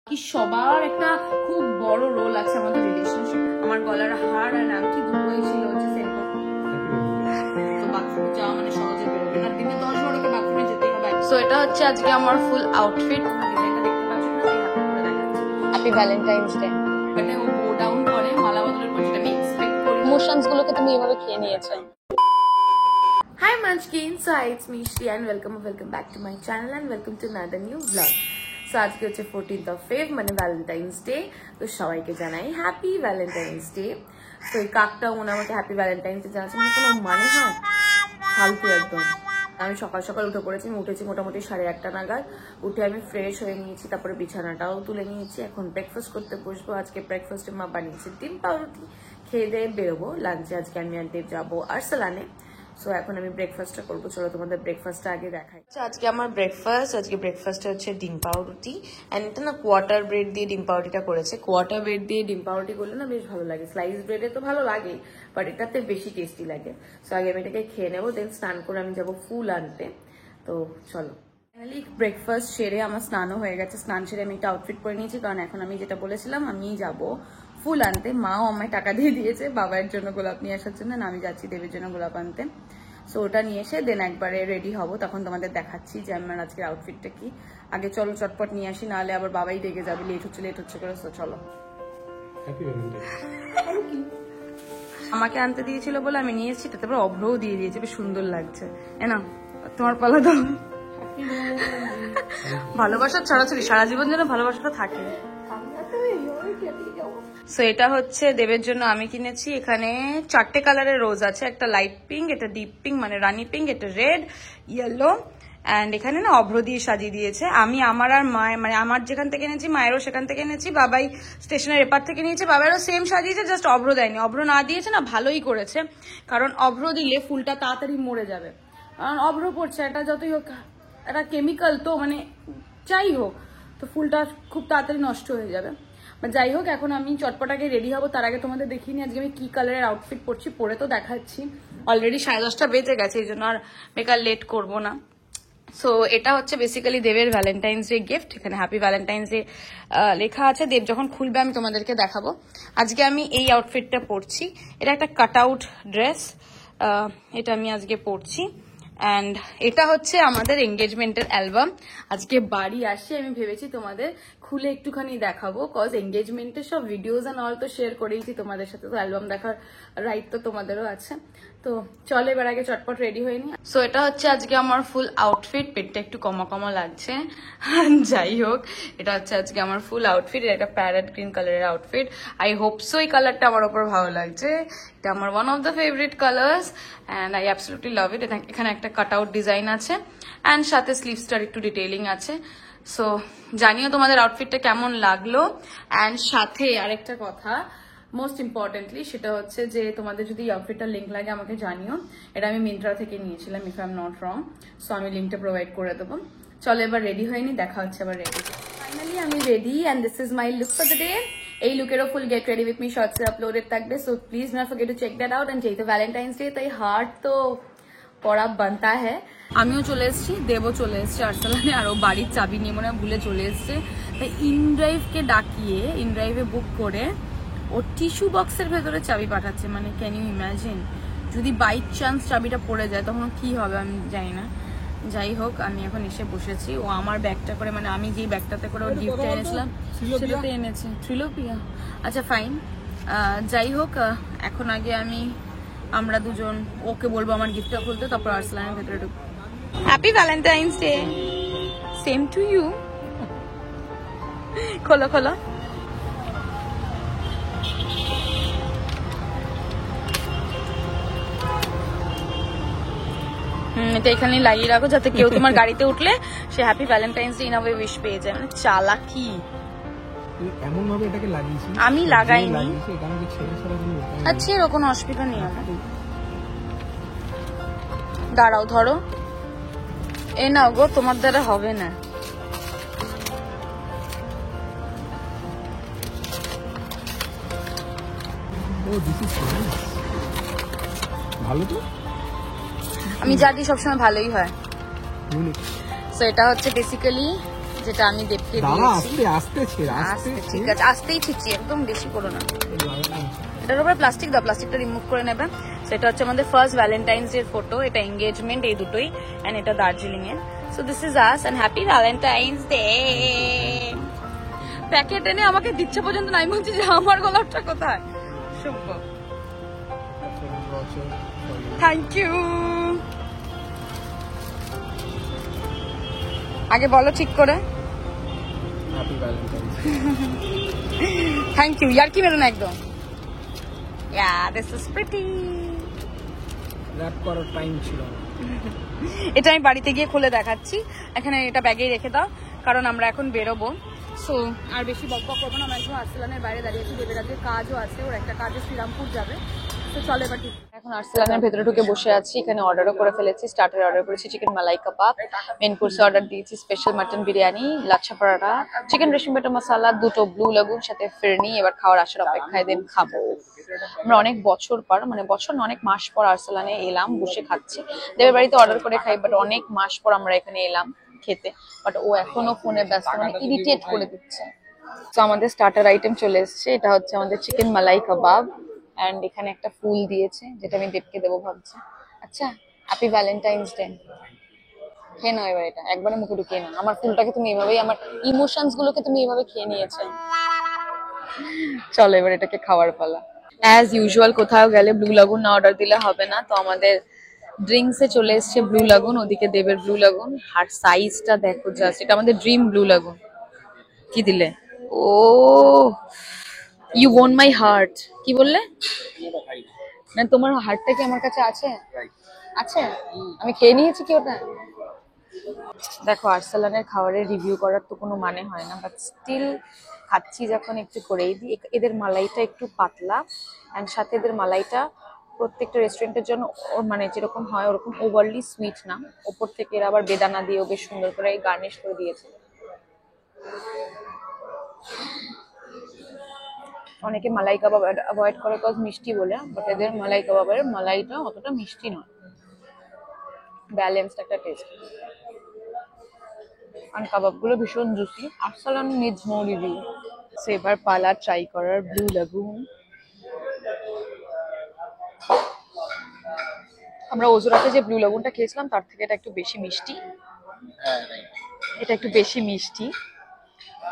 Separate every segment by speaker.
Speaker 1: কি সবার একটা খুব বড় রোল আছে আমাদের রিলেশনশিপ। আমার গলার হার আর আংটি দুটোই ছিল হচ্ছে সেন্টার। তো বাথরুমে যাওয়া মানে সহজে বেরোবে না, দিনে 10-12কে বাথরুমে যেতেই হবে। সো এটা হচ্ছে আজকে আমার ফুল আউটফিট। ডিজাইনটা দেখতে পাচ্ছ না, এই হাতে করে দেখাচ্ছি। Happy Valentine's day. এটা ও বো ডাউন করে মালা বদলের পর যেটা আমি এক্সপেক্ট করি। ইমোশনস গুলোকে তুমি এভাবে খেয়ে নিয়েছো। Hi Munchkin, so hi, it's me Shri and welcome back to my channel and welcome to another new vlog. So আজকে হচ্ছে 14th of Feb মানে ভ্যালেন্টাইন্স ডে। তো সবাইকে জানাই হ্যাপি ভ্যালেন্টাইন্স ডে। তো এই কাকটা মনে আমাকে হ্যাপি ভ্যালেন্টাইন্স ডে জানাচ্ছে, মানে কোনো মানে হয়? ফালতু একদম। আমি সকাল সকাল উঠে পড়েছি, আমি উঠেছি মোটামুটি 8:30 নাগাদ। উঠে আমি ফ্রেশ হয়ে নিয়েছি, তারপরে বিছানাটাও তুলে নিয়েছি। এখন ব্রেকফাস্ট করতে বসবো। আজকে ব্রেকফাস্টে মা বানিয়েছে ডিম পাউরুটি। খেয়ে দিয়ে বেরোবো লাঞ্চে। আজকে আমি আর দেব যাবো আর্সেলানে। সো এখন আমি ব্রেকফাস্টটা করবো, চলো তোমাদের ব্রেকফাস্টটা আগে দেখাই। আজকে আমার ব্রেকফাস্ট হচ্ছে ডিম পাউরুটি। অ্যান্ড এটা না কোয়ার্টার ব্রেড দিয়ে ডিম পাউরুটিটা করেছে। কোয়ার্টার ব্রেড দিয়ে ডিম পাউরুটি করলে না বেশ ভালো লাগে। স্লাইস ব্রেডে তো ভালো লাগে, বাট এটাতে বেশি টেস্টি লাগে। সো আগে আমি এটাকে খেয়ে নেবো, দেন স্নান করে আমি যাবো ফুল আনতে। তো চলো। ফাইনালি ব্রেকফাস্ট সেরে আমার স্নানও হয়ে গেছে। স্নান সেরে আমি একটা আউটফিট পরে নিয়েছি, কারণ এখন আমি যেটা বলেছিলাম আমি যাবো ফুল আনতে। মাও আমায় টাকা দিয়ে দিয়েছে বাবার জন্য গোলাপ নিয়ে আসার জন্য, না আমি যাচ্ছি দেবের জন্য গোলাপ আনতে। সো ওটা নিয়ে এসে দেন একবারে রেডি হবো, তখন তোমাদের দেখাচ্ছি যে আমার আজকের আউটফিটটা কি। আগে চলো চটপট নিয়ে আসি, নাহলে আবার বাবাই রেগে যাবে, লেট হচ্ছে করে। সো চলো। আমাকে আনতে দিয়েছিল বলে আমি নিয়ে এসেছি, তারপর অভ্রও দিয়ে দিয়েছে, বেশ সুন্দর লাগছে। না তোমার পালা দাও। ভালোবাসার ছড়াছড়ি সারা জীবন যেন ভালোবাসাটা থাকে। সো এটা হচ্ছে দেবের জন্য আমি কিনেছি। এখানে 4টে কালারের রোজ আছে, একটা লাইট পিঙ্ক, এটা ডিপ পিঙ্ক মানে রানী পিঙ্ক, এটা রেড, ইয়েলো, অ্যান্ড এখানে না অভ্র দিয়ে সাজিয়ে দিয়েছে। আমি আমার আর মায়ের মানে আমার যেখান থেকে এনেছি মায়েরও সেখান থেকে এনেছি, বাবাই স্টেশনের এপার থেকে নিয়েছে, বাবারও সেম সাজিয়েছে, জাস্ট অভ্র দেয়নি। অভ্র না দিয়েছে না ভালোই করেছে, কারণ অভ্র দিলে ফুলটা তাড়াতাড়ি মরে যাবে। কারণ অভ্র পড়ছে, এটা যতই হোক এটা কেমিক্যাল তো, মানে যাই হোক, তো ফুলটা খুব তাড়াতাড়ি নষ্ট হয়ে যাবে। যাই হোক, এখন আমি চটপটাকে রেডি হবো। তার আগে তোমাদের দেখিনি আজকে আমি কি কালারের আউটফিট পরছি, পরে তো দেখাচ্ছি। অলরেডি 10:30 বেজে গেছে, এই জন্য আর বেকার লেট করবো না। সো এটা হচ্ছে বেসিক্যালি দেবের ভ্যালেন্টাইন্স ডে গিফট। এখানে হ্যাপি ভ্যালেন্টাইন্স ডে লেখা আছে। দেব যখন খুলবে আমি তোমাদেরকে দেখাবো। আজকে আমি এই আউটফিটটা পরছি, এটা একটা কাট আউট ড্রেস, এটা আমি আজকে পরছি। অ্যান্ড এটা হচ্ছে আমাদের এঙ্গেজমেন্টের অ্যালবাম। আজকে বাড়ি আসি আমি ভেবেছি তোমাদের খুলে একটুখানি দেখাবো, কজ এঙ্গেজমেন্টের সব ভিডিওস অ্যান্ড অল তো শেয়ার করেইছি তোমাদের সাথে, তো অ্যালবাম দেখার রাইট তো তোমাদেরও আছে। তো চলো এবার আগে চটপট রেডি হয়ে নি। সো এটা হচ্ছে আজকে আমার ফুল আউটফিট। পেটটা একটু কমা লাগছে, যাই হোক এটা হচ্ছে আজকে আমার ফুল আউটফিট। এটা একটা প্যারেট গ্রিন কালারের আউটফিট। আই হোপ সো এই কালারটা আমার ওপর ভালো লাগছে। এটা আমার one of the favourite colours and I absolutely love it. এখানে একটা কাট আউট ডিজাইন আছে অ্যান্ড সাথে স্লিভসটার একটু ডিটেইলিং আছে। সো জানিও তোমাদের আউটফিটটা কেমন লাগলো। অ্যান্ড সাথে আরেকটা কথা, মোস্ট ইম্পর্টেন্টলি সেটা হচ্ছে যে তোমাদের যদি আউটফিটটার লিঙ্ক লাগে আমাকে জানিও। এটা আমি মিন্ত্রা থেকে নিয়েছিলাম, if I am not wrong. So আমি লিঙ্কটা প্রোভাইড করে দেবো। চলো এবার রেডি হয়নি, দেখা হচ্ছে আবার রেডি। ফাইনালি আমি ready and this is my look for the day. এই লুকেরও full get ready with me শর্টসে আপলোডেড থাকবে, so please not forget to check that out. And যেহেতু ভ্যালেন্টাইন্স ডে তাই হার্ট তো পড়া বানতা হ্যাঁ। আমিও চলে এসেছি, দেবও চলে এসছে আর্সেলানে, আর ও বাড়ির চাবি নিয়ে মনে ভুলে চলে এসছে। তাই ইনড্রাইভকে ডাকিয়ে ইনড্রাইভে বুক করে ও টিস্যু বক্সের ভেতরে চাবি পাঠাচ্ছে। মানে ক্যান ইউ ইম্যাজিন, যদি বাই চান্স চাবিটা পড়ে যায় তখন কি হবে আমি জানি না। যাই হোক আমি এখন এসে বসেছি। ও আমার ব্যাগটা করে, মানে আমি যেই ব্যাগটাতে করে ওর গিফটটা এনেছিলাম সেটাতে এনেছে। ট্রিলোপিয়া, আচ্ছা ফাইন। যাই হোক এখন আগে আমরা দুজন ওকে বলবো আমার গিফটটা খুলতে, তারপর আর্সেলানের ভেতরে ঢুকবো। Happy Valentine's day, same to you. খোলো খোলো। এটা এখানে লাগিয়ে রাখো, যাতে কেউ তোমার গাড়িতে উঠলে সে happy Valentine's Day in a way wish পেয়ে যায়। মানে চালাকি
Speaker 2: এমন ভাবে এটাকে লাগিয়েছি,
Speaker 1: আমি লাগাইনি। আচ্ছা এর কোনো অসুবিধা নেই আমার। দাঁড়াও ধরো, এ নাও গো, তোমার দ্বারা হবে না।
Speaker 2: ভালো তো,
Speaker 1: আমি যা দিই সবসময় ভালোই হয়। সো এটা হচ্ছে বেসিক্যালি যেটা আমি দেবকে
Speaker 2: দাঁড়া,
Speaker 1: দিয়েছি।
Speaker 2: আস্তে আস্তে ছেড়ে, আস্তে
Speaker 1: ঠিক আছে, আস্তেই ছিচ্ছি, একদম বেশি করো না। এটার উপরে প্লাস্টিক দাও, প্লাস্টিকটা রিমুভ করে নেবে। সেটা হচ্ছে আমাদের ফার্স্ট ভ্যালেন্টাইন্স ডে ফটো, এটা এঙ্গেজমেন্ট, এই দুটোই, এন্ড এটা দার্জিলিং এর। So this is us and happy Valentine's day. Packet এনে আমাকে দিচ্ছে পর্যন্ত নাই, বলছি যে আমার গোলাপটা কোথায়। Shubho, thank you. আগে বলো ঠিক করে
Speaker 2: হ্যাপি ভ্যালেন্টাইন্স।
Speaker 1: Thank you. ইয়ার কি মেরো না একদম। Yeah, this is pretty.
Speaker 2: Wrap করার টাইম ছিল না।
Speaker 1: এটা আমি বাড়িতে গিয়ে খুলে দেখাচ্ছি, এখানে এটা ব্যাগেই রেখে দাও, কারণ আমরা এখন বেরোবো। সো আর বেশি বকবক করবো না, আমরা এখন আর্সেলানের বাইরে দাঁড়িয়েছি, দেবের আজকে কাজও আছে, ওর একটা কাজে শ্রীরামপুর যাবে। তো চলো এবার এখন আর্সেলানের ভেতরে ঢুকে বসে আছি। এখানে অর্ডারও করে ফেলেছি, স্টার্টার অর্ডার করেছি চিকেন মালাই কাবাব, মেন কোর্সে অর্ডার দিয়েছি special mutton biryani, lachha paratha, chicken reshmi butter masala, দুটো ব্লু লাগুন, সাথে ফিরনি। এবার খাওয়ার আসার অপেক্ষায়, দেন খাবো। আমরা অনেক বছর পর, মানে বছর না, অনেক মাস পর আর্সেলানে এলাম, বসে খাচ্ছি। দেবের বাড়িতে অর্ডার করে খাই, বাট অনেক মাস পর আমরা এখানে এলাম খেতে। বাট ও এখনো ফোনে ব্যস্ত, মানে ইরিটেট করে দিচ্ছে। তো আমাদের স্টার্টার আইটেম চলে এসেছে, এটা হচ্ছে আমাদের চিকেন মালাই কাবাব, এন্ড এখানে একটা ফুল দিয়েছে যেটা আমি দেবকে দেবো ভাবছি। আচ্ছা, হ্যাপি ভ্যালেন্টাইন্স ডে। খেয়ে নাও এবার, এটা একবারে মুখে ঢুকিয়ে নাও। আমার ফুলটাকে তুমি এভাবেই, আমার ইমোশনস গুলোকে তুমি এভাবে খেয়ে নিয়েছো। চলো এবার এটাকে খাওয়ার পালা। অ্যাজ ইউজুয়াল কোথাও গেলে ব্লু লাগুন না অর্ডার দিলে হবে না, তো আমাদের ড্রিঙ্কসে চলে এসছে ব্লু লাগুন, ওদিকে দেবের ব্লু লাগুন। আর সাইজটা দেখো জাস্ট, এটা আমাদের ড্রিম ব্লু লাগুন। কি দিলে? ও ইউ ওন মাই হার্ট। কি বললে? না তোমার হার্টটা কি আমার কাছে আছে? আছে, আমি খেয়ে নিয়েছি কি ওটা? দেখো আর্সেলানের খাবারের রিভিউ করার তো কোনো মানে হয় না, বাট স্টিল খাচ্ছি যখন একটু করেই দিই। এদের মালাইটা একটু পাতলা, অ্যান্ড সাথে এদের মালাইটা প্রত্যেকটা রেস্টুরেন্টের জন্য ওর মানে যেরকম হয় ওরকম ওভারলি সুইট না, ওপর থেকে এরা আবার বেদানা দিয়েও বেশ সুন্দর করে গার্নিশ করে দিয়েছে। অনেকে মালাই কাবাব অ্যাভয়েড করে কজ মিষ্টি বলে, বাট এদের মালাই কাবাবের মালাইটা অতটা মিষ্টি নয়, ব্যালেন্সড একটা টেস্ট। আর কাবাবগুলো ভীষণ juicy. Arsalan needs no review. So এবার পালা ট্রাই করার ব্লু লাগুন। আমরা ওজোরাতে যে ব্লু লাগুনটা খেয়েছিলাম তার থেকে এটা একটু বেশি মিষ্টি, এটা একটু বেশি মিষ্টি।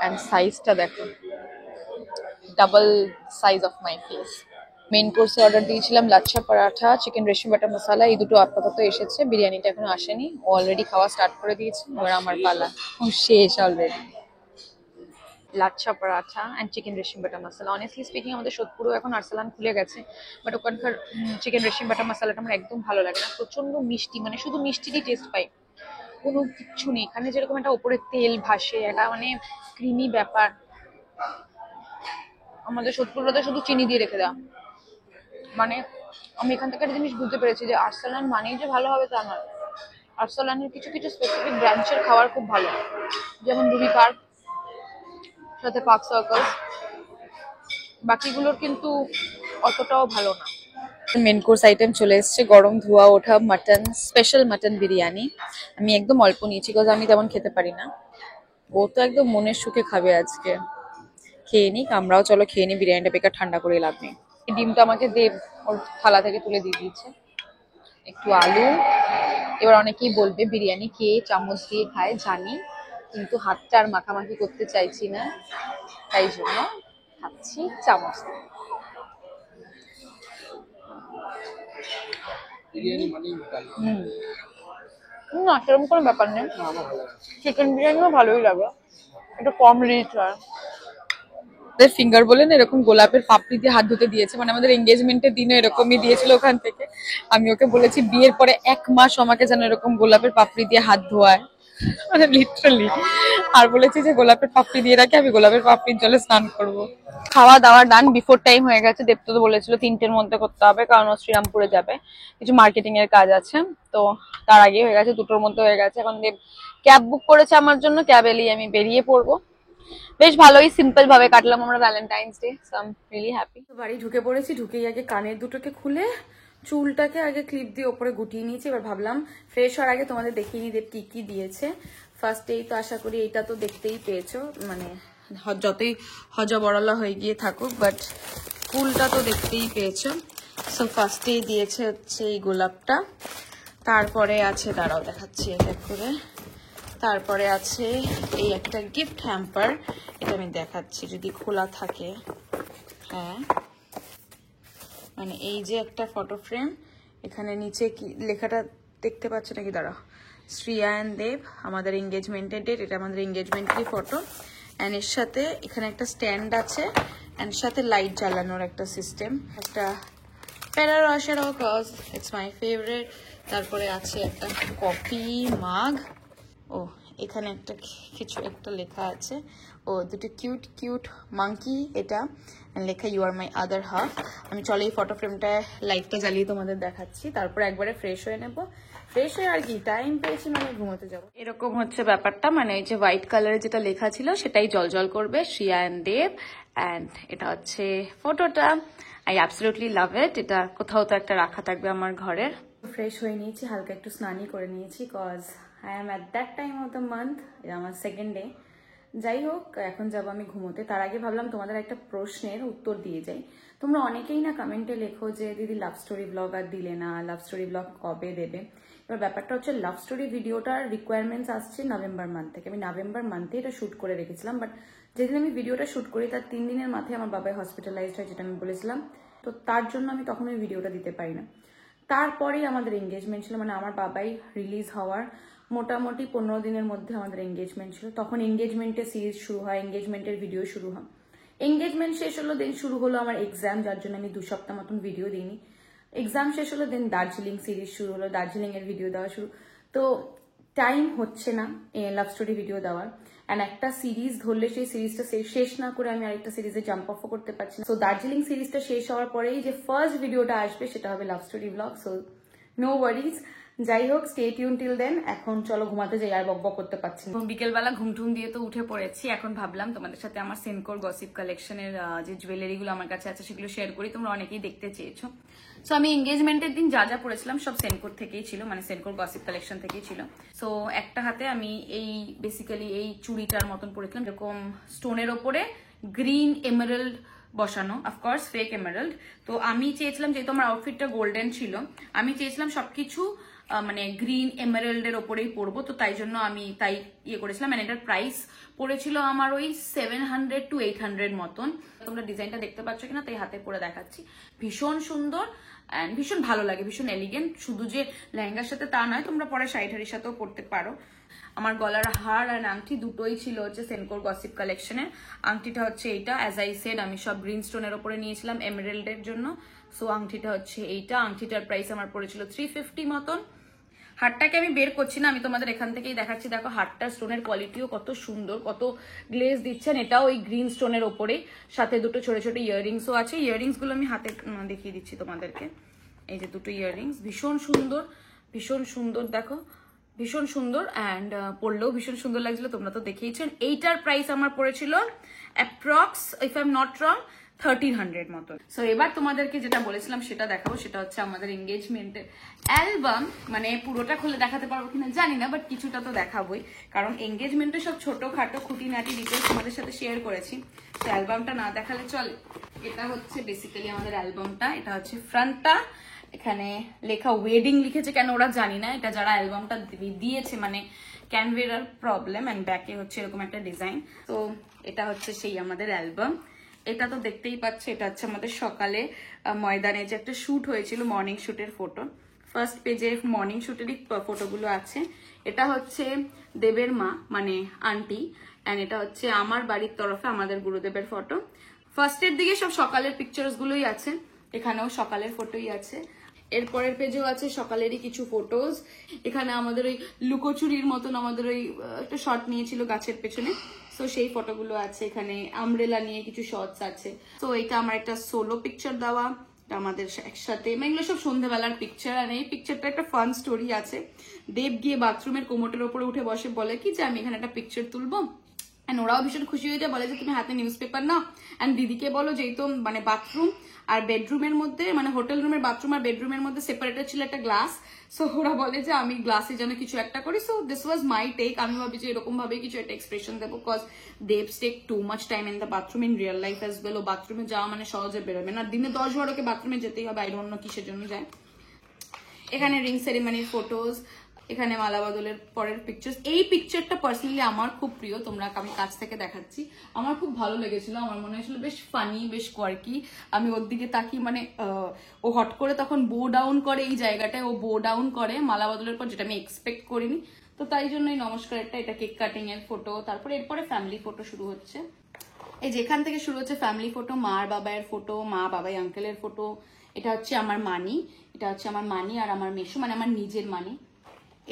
Speaker 1: অ্যান্ড সাইজটা দেখো, double size of my face. Main কোর্সে অর্ডার দিয়েছিলাম লাচ্ছা পরাঠা, চিকেন রেশমি বাটার মশলা, এই দুটো আপাতত এসেছে, বিরিয়ানিটা এখনো আসেনি। অলরেডি খাওয়া স্টার্ট করে দিয়েছি, এবার আমার পালা। শেষ already. Lachha paratha and chicken reshmi butter masala. Honestly speaking আমাদের সোদপুরেও এখন আর্সেলান খুলে গেছে, বাট ওখানকার চিকেন রেশমি বাটার মশলাটা আমার একদম ভালো লাগে না, প্রচন্ড মিষ্টি, মানে শুধু মিষ্টিরই টেস্ট পাই, কোনো কিচ্ছু নেই এখানে। যেরকম একটা উপরে তেল ভাসে, একটা মানে ক্রিমি ব্যাপার। আমাদের সোদপুরটাতে শুধু চিনি দিয়ে রেখে দেওয়া। মানে আমি এখান থেকে একটা জিনিস বুঝতে পেরেছি যে আর্সেলান মানেই যে ভালো হবে তা নয়। আর্সেলানের কিছু কিছু স্পেসিফিক ব্রাঞ্চের খাবার খুব ভালো, যেমন রুবি পার্ক, সাথে পার্ক সার্কাস, বাকিগুলোর কিন্তু অতটাও ভালো না। মেন কোর্স আইটেম চলে এসছে, গরম ধোয়া ওঠা মাটন, স্পেশাল মাটন বিরিয়ানি। আমি একদম অল্প নিয়েছি বিকজ আমি তেমন খেতে পারি না, ও তো একদম মনের সুখে খাবে আজকে। খেয়ে নিক, আমরাও চলো খেয়ে নিই, বিরিয়ানিটা বেকার ঠান্ডা করে লাভ নেই। এই ডিমটা আমাকে দেব ওর থালা থেকে তুলে দিয়ে দিয়েছে, একটু আলু। এবার অনেকেই বলবে বিরিয়ানি কে চামচ দিয়ে খায়, জানি, কিন্তু হাতটা আর মাখামাখি করতে চাইছি না, তাই জন্য খাচ্ছি চামচ দিয়ে। না সেরকম কোনো ব্যাপার নেই, চিকেন বিরিয়ানিও ভালোই লাগে, একটু কম রিচ হয়। ফিঙ্গার বলে না এরকম গোলাপের পাপড়ি দিয়ে হাত ধুতে দিয়েছে, মানে আমাদের এঙ্গেজমেন্টের দিনে এরকমই দিয়েছিল ওখান থেকে। আমি ওকে বলেছি বিয়ের পরে 1 মাস আমাকে যেন এরকম গোলাপের পাপড়ি দিয়ে হাত ধোয়ায়, মানে লিটারালি। আর বলেছি যে গোলাপের পাপড়ি দিয়ে রাখে, আমি গোলাপের পাপড়ির জলে স্নান করবো। খাওয়া দাওয়া ডান, বিফোর টাইম হয়ে গেছে। দেবতো তো বলেছিল 3টের মধ্যে করতে হবে, কারণ ও শ্রীরামপুরে যাবে, কিছু মার্কেটিং এর কাজ আছে, তো তার আগে হয়ে গেছে, 2টোর মধ্যে হয়ে গেছে। এখন দেব ক্যাব বুক করেছে আমার জন্য, ক্যাব এলেই আমি বেরিয়ে পড়বো। বেশ ভালোই সিম্পল ভাবে কাটলাম আমরা Valentine's day, so I am really happy. বাড়ি ঢুকে পড়েছি, ঢুকেই আগে কানের দুটোকে খুলে চুলটাকে আগে ক্লিপ দিয়ে ওপরে গুটিয়ে নিয়েছি। এবার ভাবলাম ফ্রেশ হওয়ার আগে তোমাদের দেখিয়ে নিই দেব কি কি দিয়েছে। ফার্স্টেই তো আশা করি এইটা তো দেখতেই পেয়েছো, মানে যতই হজবরলা হয়ে গিয়ে থাকুক বাট ফুলটা তো দেখতেই পেয়েছো। সো ফার্স্টেই দিয়েছে হচ্ছে এই গোলাপটা, তারপরে আছে, দাঁড়াও দেখাচ্ছি এক এক করে, তারপরে আছে এই একটা গিফট হ্যাম্পার, এটা আমি দেখাচ্ছি যদি খোলা থাকে। হ্যাঁ, মানে এই যে একটা ফটো ফ্রেম, এখানে নিচে কি লেখাটা দেখতে পাচ্ছ নাকি, দাঁড়াও, শ্রিয়া অ্যান্ড দেব, আমাদের এঙ্গেজমেন্টের ডেট, এটা আমাদের এঙ্গেজমেন্টেরই ফটো। অ্যান্ড এর সাথে এখানে একটা স্ট্যান্ড আছে, অ্যান্ড সাথে লাইট জ্বালানোর একটা সিস্টেম, একটা Ferrero Rocher cause it's my favorite. তারপরে আছে একটা কফি মাগ, ও এখানে একটা কিছু একটা লেখা আছে, ও দুটো কিউট কিউট মাঙ্কি, এটা লেখা you R my other half. আমি চলো এই ফটো ফ্রেমটায় লাইটটা জ্বালিয়ে তোমাদের দেখাচ্ছি, তারপরে একবারে ফ্রেশ হয়ে নেবো। ফ্রেশ হয়ে আর কি টাইম পেয়েছি, মানে ঘুমোতে যাবো। এরকম হচ্ছে ব্যাপারটা, মানে এই যে হোয়াইট কালারের যেটা লেখা ছিল সেটাই জল করবে, শ্রিয়া অ্যান্ড দেব। অ্যান্ড এটা হচ্ছে ফটোটা, আই অ্যাবসলিউটলি লাভ ইট। এটা কোথাও তো একটা রাখা থাকবে আমার ঘরের। ফ্রেশ হয়ে নিয়েছি, হালকা একটু স্নানই করে নিয়েছি, cause I am at that time of the month, এটা আমার সেকেন্ড ডে। যাই হোক, এখন যাবো আমি ঘুমোতে। তার আগে ভাবলাম তোমাদের একটা প্রশ্নের উত্তর দিয়ে যাই। তোমরা অনেকেই না কমেন্টে লেখো যে দিদি লাভ স্টোরি ব্লগ আর দিলে না, লাভ স্টোরি ব্লগ কবে দেবে। এবার ব্যাপারটা হচ্ছে লাভ স্টোরি ভিডিওটার রিকোয়ারমেন্টস আসছে নভেম্বর মান্থ থেকে। আমি নভেম্বর মান্থে এটা শুট করে রেখেছিলাম, বাট যেদিন আমি ভিডিওটা শুট করি তার 3 দিনের মাথায় আমার বাবাই হসপিটালাইজড হয়, যেটা আমি বলেছিলাম, তো তার জন্য আমি তখন ওই ভিডিওটা দিতে পারি না। তারপরেই আমাদের এঙ্গেজমেন্ট ছিল, মানে আমার বাবাই রিলিজ হওয়ার মোটামুটি 15 দিনের মধ্যে আমাদের এঙ্গেজমেন্ট ছিল। তখন এঙ্গেজমেন্টের সিরিজ শুরু হয়, এঙ্গেজমেন্টের ভিডিও শুরু হয়। এঙ্গেজমেন্ট শেষ হলো, দেন শুরু হলো আমার এক্সাম, যার জন্য আমি 2 সপ্তাহ মতন ভিডিও দিইনি। এক্সাম শেষ হলো, দেন দার্জিলিং সিরিজ শুরু হলো, দার্জিলিং এর ভিডিও দেওয়া শুরু। তো টাইম হচ্ছে না লাভ স্টোরি ভিডিও দেওয়ার। অ্যান্ড একটা সিরিজ ধরলে সেই সিরিজটা শেষ না করে আমি আরেকটা সিরিজে জাম্প অফও করতে পারছি না। সো দার্জিলিং সিরিজটা শেষ হওয়ার পরেই যে ফার্স্ট ভিডিওটা আসবে সেটা হবে love story vlog. So no worries, যাই হোক, স্টে টিউন টিল দেন। এখন চলো ঘুমাতে যাই, আর বকবক করতে পারছি না। বিকেলবেলা ঘুমঠুম দিয়ে তো উঠে পড়েছি, এখন ভাবলাম তোমাদের সাথে আমার সেনকোর গসিপ কালেকশনের যে জুয়েলারি গুলো আমার কাছে আছে সেগুলো শেয়ার করি। তোমরা অনেকেই দেখতে চেয়েছো। সো আমি এঙ্গেজমেন্টের দিন যা যা পড়েছিলাম সব সেনকোর থেকেই ছিল, মানে সেনকোর গসিপ কালেকশন থেকেই ছিল। সো একটা হাতে আমি এই বেসিক্যালি এই চুড়িটার মতন পরেছিলাম, এরকম স্টোনের ওপরে গ্রিন এমারাল্ড বসানো, অফকোর্স ফেক এমারাল্ড। তো আমি চেয়েছিলাম, যেহেতু আমার আউটফিটটা গোল্ডেন ছিল, আমি চেয়েছিলাম সবকিছু মানে গ্রিন এমারাল্ডের ওপরেই পরবো, তো তাই জন্য আমি তাই ইয়ে করেছিলাম। মানে এটার প্রাইস পড়েছিল আমার ওই 700 to 800 মতন। তোমরা ডিজাইনটা দেখতে পাচ্ছ কিনা, তাই হাতে পরে দেখাচ্ছি। ভীষণ সুন্দর অ্যান্ড ভীষণ ভালো লাগে, ভীষণ এলিগেন্ট। শুধু যে লেহেঙ্গার সাথে তা নয়, তোমরা পরে শাড়ি ঠাড়ির সাথেও পরতে পারো। আমার গলার হার আর আংটি দুটোই ছিল হচ্ছে সেনকোর গসিপ কালেকশনের। আংটিটা হচ্ছে এইটা, অ্যাজ আই সেড আমি সব গ্রিন স্টোনের ওপরে নিয়েছিলাম এমারাল্ডের জন্য। সো আংটিটা হচ্ছে এইটা, আংটিটার প্রাইস আমার পড়েছিল 350 মতন। হারটাকে আমি বের করছি না, আমি তোমাদের এখান থেকেই দেখাচ্ছি। দেখো হারটার স্টোনের কোয়ালিটিও কত সুন্দর, কত গ্লেজ দিচ্ছেন। এটাও ওই গ্রিন স্টোনের ওপরে, সাথে দুটো ছোট ছোট ইয়াররিংসও আছে। ইয়াররিংস গুলো আমি হাতে দেখিয়ে দিচ্ছি তোমাদেরকে। এই যে দুটো ইয়াররিংস, ভীষণ সুন্দর, ভীষণ সুন্দর, দেখো ভীষণ সুন্দর। অ্যান্ড পরলেও ভীষণ সুন্দর লাগছিল, তোমরা তো দেখেইছেন। এইটার প্রাইস আমার পড়েছিল approx, if I am not wrong, 1300 মতন। সো এবার তোমাদেরকে যেটা বলেছিলাম সেটা দেখাবো, সেটা হচ্ছে আমাদের এঙ্গেজমেন্টের অ্যালবাম। মানে পুরোটা খুলে দেখাতে পারবো কিনা জানি না, বাট কিছুটা তো দেখাবোই, কারণ এঙ্গেজমেন্টে সব ছোটখাটো খুঁটিনাটি ডিটেলস তোমাদের সাথে শেয়ার করেছি। তো অ্যালবামটা না দেখালে চলে। এটা হচ্ছে বেসিক্যালি আমাদের অ্যালবামটা, এটা হচ্ছে ফ্রন্টটা। এখানে লেখা ওয়েডিং লিখেছে কেন ওরা জানি না, এটা যারা অ্যালবামটা দিয়েছে মানে ক্যানভেরার প্রবলেম। অ্যান্ড ব্যাকে হচ্ছে এরকম একটা ডিজাইন। তো এটা হচ্ছে সেই আমাদের অ্যালবাম। এটা তো দেখতেই পাচ্ছ, এটা হচ্ছে আমাদের সকালে ময়দানে যে একটা শুট হয়েছিল, মর্নিং শুটের ফটো। ফার্স্ট পেজে মর্নিং শুটেরই ফটোগুলো আছে। এটা হচ্ছে দেবের মা মানে আন্টি, অ্যান্ড এটা হচ্ছে আমার বাড়ির তরফে আমাদের গুরুদেবের ফটো। ফার্স্টের দিকে সব সকালের পিকচার্স গুলোই আছে, এখানেও সকালের ফটোই আছে। এরপরের পেজেও আছে সকালেরই কিছু ফটোজ। এখানে আমাদের ওই লুকোচুরির মতন আমাদের ওই একটা শট নিয়েছিল গাছের পেছনে, তো সেই ফটোগুলো আছে। এখানে আমব্রেলা নিয়ে কিছু শটস আছে। তো এটা আমার একটা সোলো পিকচার দেওয়া, আমাদের একসাথে, এগুলো সব সন্ধ্যাবেলার পিকচার। আর এই পিকচারটা একটা ফান স্টোরি আছে। দেব গিয়ে বাথরুমের কোমোটের ওপরে উঠে বসে, বলে কি যে আমি এখানে একটা পিকচার তুলবো, এন্ড ওরাও ভীষণ খুশি হয়ে যায়, বলে যে তুমি হাতে নিউজ পেপার নাও। এন্ড দিদিকে বলো যেহেতু মানে বাথরুম আর বেডরুমের মধ্যে মানে হোটেল রুমের বাথরুম আর বেডরুমের মধ্যে সেপারেটেড ছিল একটা গ্লাস, সো ওরা বলে যে আমি গ্লাসে যেন কিছু একটা করি। So this was my take. আমি ভাবি যে এরকম ভাবে কিছু একটা এক্সপ্রেশন দেবো, cause Dev's take too much time in the bathroom in real life as well. ও বাথরুমে যাওয়া মানে সহজে বেরোবে না, দিনে 10-12কে বাথরুমে যেতেই হবে, আই ডোন্ট নো কিসের জন্য যায়। এখানে রিং সেরিমনির ফটোজ, এখানে মালা বদলের পরের পিকচার্স। এই পিকচারটা পার্সোনালি আমার খুব প্রিয়, তোমরা আমি কাছ থেকে দেখাচ্ছি, আমার খুব ভালো লেগেছিল। আমার মনে হয়েছিল বেশ ফানি, বেশ কোয়ার্কি। আমি ওর দিকে তাকিয়ে মানে ও হট করে তখন বো ডাউন করে, এই জায়গাটায় ও বো ডাউন করে মালা বদলের পর, যেটা আমি এক্সপেক্ট করিনি। তো তাই জন্যই নমস্কারটা, এটা কেক কাটিং এর ফটো। তারপরে এরপরে ফ্যামিলি ফটো শুরু হচ্ছে। এই যেখান থেকে শুরু হচ্ছে ফ্যামিলি ফটো, মা আর বাবার ফটো, মা বাবাই আঙ্কেলের ফটো। এটা হচ্ছে আমার মানি, এটা হচ্ছে আমার মানি আর আমার মেশো, মানে আমার নিজের মানি।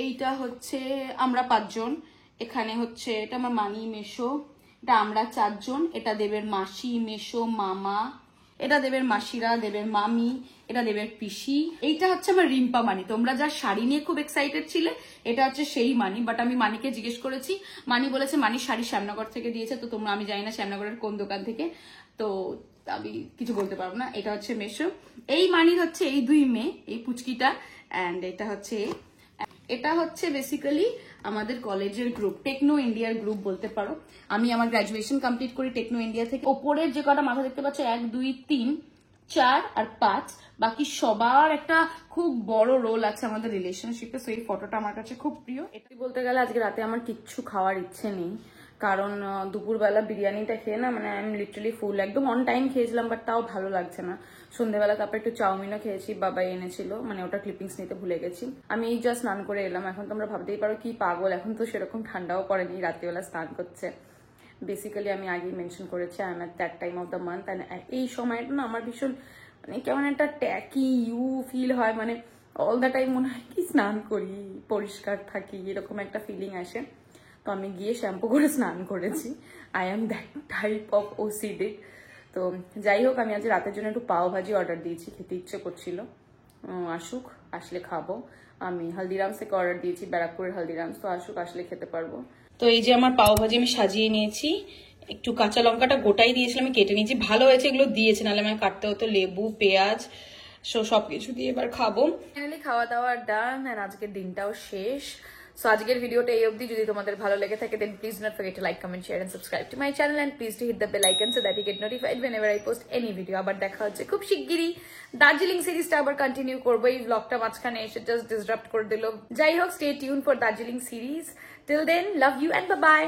Speaker 1: এইটা হচ্ছে আমরা 5 জন। এখানে হচ্ছে এটা আমার মানি, মেশো, এটা আমরা 4 জন। এটা দেবের মাসি, মেশো, মামা, এটা দেবের মাসিরা, দেবের মামি, এটা দেবের পিসি। এইটা হচ্ছে আমার রিম্পা মানি। তোমরা যা শাড়ি নিয়ে খুব এক্সাইটেড ছিলে, এটা হচ্ছে সেই মানি। বাট আমি মানিকে জিজ্ঞেস করেছি, মানি বলেছে মানির শাড়ি শ্যামনগর থেকে দিয়েছে। তো তোমরা, আমি জানি না শ্যামনগরের কোন দোকান থেকে, তো আমি কিছু বলতে পারবো না। এটা হচ্ছে মেশো। এই মানির হচ্ছে এই 2 মেয়ে, এই পুচকিটা, অ্যান্ড এটা হচ্ছে এটা হচ্ছে বেসিক্যালি আমাদের কলেজের গ্রুপ, টেকনো ইন্ডিয়ার গ্রুপ বলতে পারো। আমি আমার গ্রাজুয়েশন কমপ্লিট করি টেকনো ইন্ডিয়া থেকে। ওপরের যে কটা মাথা দেখতে পাচ্ছ 1, 2, 3, 4 আর 5, বাকি সবার একটা খুব বড় রোল আছে আমাদের রিলেশনশিপে। সো এই ফটোটা আমার কাছে খুব প্রিয়। এটাই বলতে গেলে আজকে রাতে আমার কিচ্ছু খাওয়ার ইচ্ছে নেই, কারণ দুপুরবেলা বিরিয়ানিটা খেয়ে না মানে আমি লিটারালি ফুল, একদম অন টাইম খেয়েছিলাম, বাট তাও ভালো লাগছে না। সন্ধ্যেবেলা তারপর একটু চাউমিনও খেয়েছি, বাবাই এনেছিল, মানে ওটা ক্লিপিংস নিতে ভুলে গেছি। আমি এই জাস্ট স্নান করে এলাম। এখন তোমরা ভাবতেই পারো কি পাগল, এখন তো সেরকম ঠান্ডাও পড়েনি, রাত্রিবেলা স্নান করছে। বেসিক্যালি আমি আগেই মেনশন করেছি I am at that time of the month, and এই সময়টা না আমার ভীষণ মানে কেমন একটা ট্যাকি ফিল হয়, মানে অল দ্য টাইম মনে হয় কি স্নান করি, পরিষ্কার থাকি, এরকম একটা ফিলিং আসে। তো আমি গিয়ে শ্যাম্পু করে স্নান করেছি। I am that type of ওসিডিক। তো যাই হোক, আমি আজ রাতের জন্য একটু পাও ভাজি অর্ডার দিয়েছি, খেতে ইচ্ছে করছিল। আসুক, আসলে খাবো। আমি হালদিরামস থেকে অর্ডার দিয়েছি, ব্যারাকপুরের হালদিরামস। তো আসুক, আসলে খেতে পারবো। তো এই যে আমার পাও ভাজি আমি সাজিয়ে নিয়েছি, একটু কাঁচা লঙ্কাটা গোটাই দিয়েছিলাম, আমি কেটে নিয়েছি। ভালো হয়েছে এগুলো দিয়েছে, নাহলে আমি কাটতে হতো, লেবু, পেঁয়াজ, সবকিছু দিয়ে এবার খাবো। ফাইনালি খাওয়া দাওয়া ডান, আর আজকের দিনটাও শেষ। সো আজকের ভিডিওটা এই অবধি। যদি তোমাদের ভালো লেগে থাকে then please not forget to like, comment, share and subscribe to my channel, and please to hit the bell icon so that you get notified whenever I post any video. আবার দেখা হচ্ছে খুব শিগগিরই। দার্জিলিং সিরিজটা আবার কন্টিনিউ করবো। এই ব্লগটা মাঝখানে এসে জাস্ট ডিসরাপ্ট করে দিল। যাই হোক, stay tune for Darjeeling series. Till then, love you and bye by.